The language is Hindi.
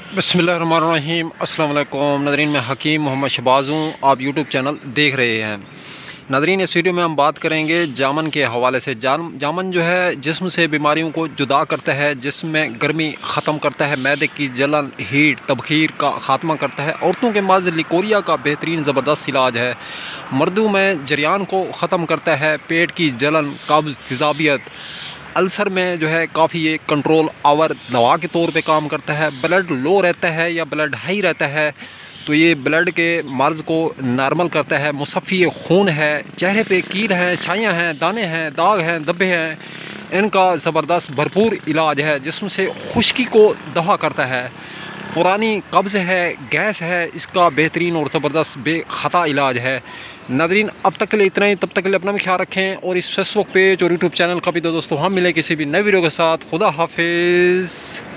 बिस्मिल्लाहिर्रहमानिर्रहीम। अस्सलाम वालेकुम नाज़रीन, मैं हकीम मोहम्मद शहबाज़ हूँ। आप यूट्यूब चैनल देख रहे हैं। नाज़रीन, इस वीडियो में हम बात करेंगे जामन के हवाले से। जामन जो है जिस्म से बीमारियों को जुदा करता है, जिस्म में गर्मी ख़त्म करता है, मैदे की जलन, हीट, तबखीर का ख़ात्मा करता है। औरतों के मर्ज़ लिकोरिया का बेहतरीन ज़बरदस्त इलाज है। मर्दों में जरियान को ख़त्म करता है। पेट की जलन, कब्ज़, तेज़ाबियत, अल्सर में जो है काफ़ी ये कंट्रोल आवर दवा के तौर पे काम करता है। ब्लड लो रहता है या ब्लड हाई रहता है तो ये ब्लड के मर्ज़ को नॉर्मल करता है। मुसफ़ी खून है, चेहरे पे कील हैं, छाइयाँ हैं, दाने हैं, दाग हैं, धब्बे हैं, इनका ज़बरदस्त भरपूर इलाज है। जिस्म से खुश्की को दफ़ा करता है। पुरानी कब्ज़ है, गैस है, इसका बेहतरीन और ज़बरदस्त बेख़ता इलाज है। नाज़रीन, अब तक के लिए इतना ही। तब तक के लिए अपना भी ख्याल रखें और इस फेसबुक पेज और यूट्यूब चैनल का भी दोस्तों हम मिले किसी भी नए वीडियो के साथ। खुदा हाफिज़।